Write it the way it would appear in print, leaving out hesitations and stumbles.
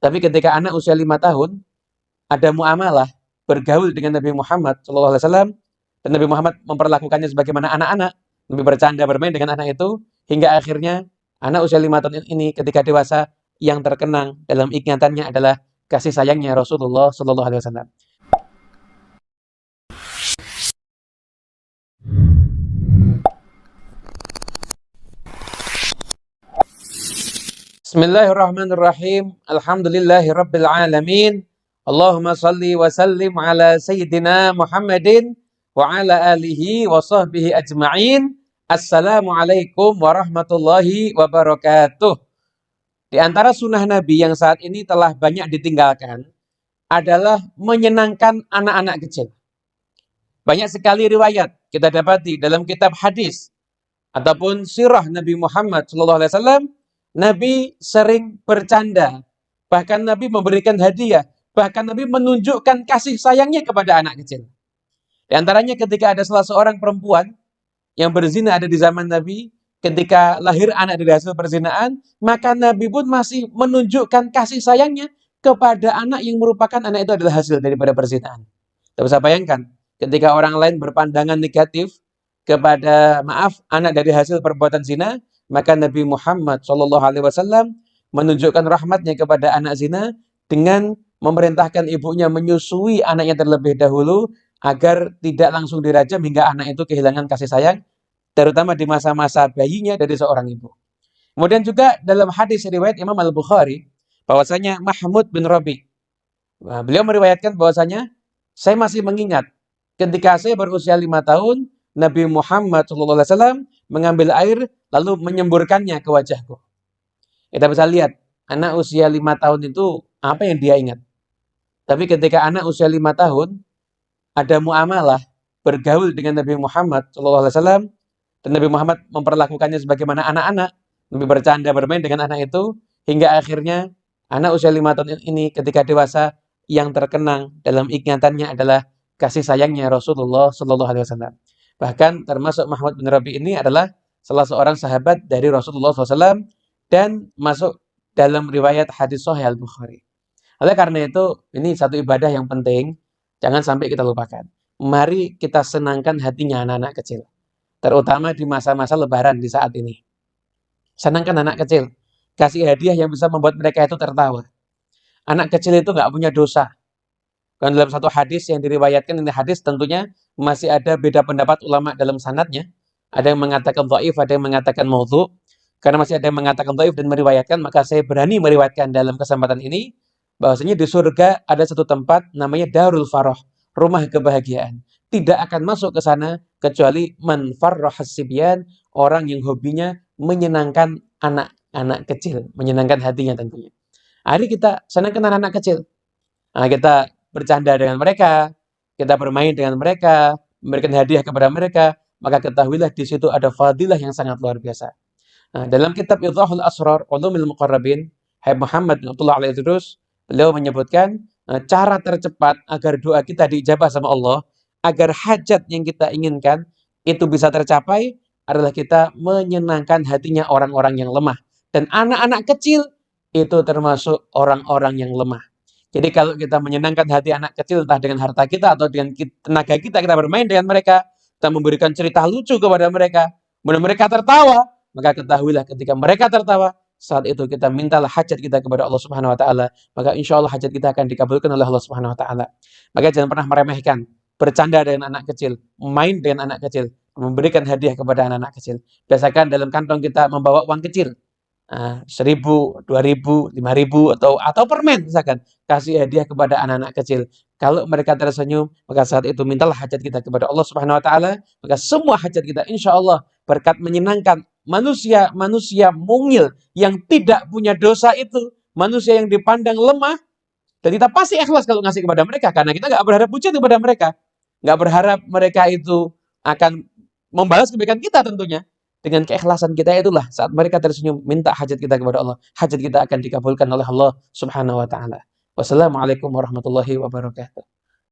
Tapi ketika anak usia 5 tahun, ada muamalah, bergaul dengan Nabi Muhammad SAW, dan Nabi Muhammad memperlakukannya sebagaimana anak-anak, Nabi bercanda bermain dengan anak itu, hingga akhirnya anak usia 5 tahun ini ketika dewasa, yang terkenang dalam ingatannya adalah kasih sayangnya Rasulullah SAW. Bismillahirrahmanirrahim. Alhamdulillahi rabbil alamin. Allahumma salli wa sallim ala sayyidina Muhammadin wa ala alihi wa sahbihi ajma'in. Assalamualaikum warahmatullahi wabarakatuh. Di antara sunnah Nabi yang saat ini telah banyak ditinggalkan adalah menyenangkan anak-anak kecil. Banyak sekali riwayat kita dapati dalam kitab hadis ataupun sirah Nabi Muhammad SAW. Nabi sering bercanda, bahkan Nabi memberikan hadiah, bahkan Nabi menunjukkan kasih sayangnya kepada anak kecil. Di antaranya ketika ada salah seorang perempuan yang berzina ada di zaman Nabi, ketika lahir anak dari hasil perzinaan, maka Nabi pun masih menunjukkan kasih sayangnya kepada anak yang merupakan anak itu adalah hasil daripada perzinaan. Kita bisa bayangkan, ketika orang lain berpandangan negatif kepada anak dari hasil perbuatan zina, maka Nabi Muhammad SAW menunjukkan rahmatnya kepada anak zina dengan memerintahkan ibunya menyusui anaknya terlebih dahulu agar tidak langsung dirajam hingga anak itu kehilangan kasih sayang, terutama di masa-masa bayinya dari seorang ibu. Kemudian juga dalam hadis riwayat Imam Al-Bukhari, bahwasanya Mahmud bin Rabi, beliau meriwayatkan bahwasanya saya masih mengingat ketika saya berusia 5 tahun, Nabi Muhammad SAW mengambil air lalu menyemburkannya ke wajahku. Kita bisa lihat, anak usia 5 tahun itu apa yang dia ingat. Tapi ketika anak usia 5 tahun, ada muamalah, bergaul dengan Nabi Muhammad SAW, dan Nabi Muhammad memperlakukannya sebagaimana anak-anak, Nabi bercanda bermain dengan anak itu, hingga akhirnya anak usia 5 tahun ini ketika dewasa, yang terkenang dalam ingatannya adalah kasih sayangnya Rasulullah SAW. Bahkan termasuk Mahmud bin Rabi ini adalah salah seorang sahabat dari Rasulullah SAW dan masuk dalam riwayat hadis Sahih Al-Bukhari. Oleh karena itu, ini satu ibadah yang penting, jangan sampai kita lupakan. Mari kita senangkan hatinya anak-anak kecil, terutama di masa-masa lebaran di saat ini. Senangkan anak kecil, kasih hadiah yang bisa membuat mereka itu tertawa. Anak kecil itu nggak punya dosa. Dan dalam satu hadis yang diriwayatkan, ini hadis tentunya masih ada beda pendapat ulama dalam sanadnya. Ada yang mengatakan dhaif, ada yang mengatakan maudhu. Karena masih ada yang mengatakan dhaif dan meriwayatkan, maka saya berani meriwayatkan dalam kesempatan ini bahwasanya di surga ada satu tempat namanya Darul Farah, rumah kebahagiaan. Tidak akan masuk ke sana kecuali man farrahas sibyan, orang yang hobinya menyenangkan anak-anak kecil, menyenangkan hatinya tentunya. Hari kita senangkan anak-anak kecil. Nah, kita bercanda dengan mereka, kita bermain dengan mereka, memberikan hadiah kepada mereka, maka ketahuilah di situ ada fadilah yang sangat luar biasa. Nah, dalam kitab Idhahul Asrar Ulumil Muqarrabin, Habib Muhammad bin Abdullah Al-Idrus, beliau menyebutkan cara tercepat agar doa kita diijabah sama Allah, agar hajat yang kita inginkan itu bisa tercapai, adalah kita menyenangkan hatinya orang-orang yang lemah. Dan anak-anak kecil itu termasuk orang-orang yang lemah. Jadi kalau kita menyenangkan hati anak kecil, entah dengan harta kita atau dengan tenaga kita, kita bermain dengan mereka, kita memberikan cerita lucu kepada mereka, kemudian mereka tertawa, maka ketahuilah ketika mereka tertawa, saat itu kita mintalah hajat kita kepada Allah Subhanahu wa taala, maka insya Allah hajat kita akan dikabulkan oleh Allah Subhanahu wa taala. Maka jangan pernah meremehkan, bercanda dengan anak kecil, main dengan anak kecil, memberikan hadiah kepada anak-anak kecil. Biasakan dalam kantong kita membawa uang kecil. 1.000, 2.000, 5.000 atau permen misalkan, kasih hadiah kepada anak-anak kecil. Kalau mereka tersenyum, maka saat itu mintalah hajat kita kepada Allah Subhanahu wa taala, maka semua hajat kita insya Allah berkat menyenangkan manusia mungil yang tidak punya dosa itu, manusia yang dipandang lemah, dan kita pasti ikhlas kalau ngasih kepada mereka, karena kita nggak berharap pujian kepada mereka, nggak berharap mereka itu akan membalas kebaikan kita tentunya. Dengan keikhlasan kita itulah saat mereka tersenyum, minta hajat kita kepada Allah, hajat kita akan dikabulkan oleh Allah Subhanahu wa taala. Wassalamualaikum warahmatullahi wabarakatuh.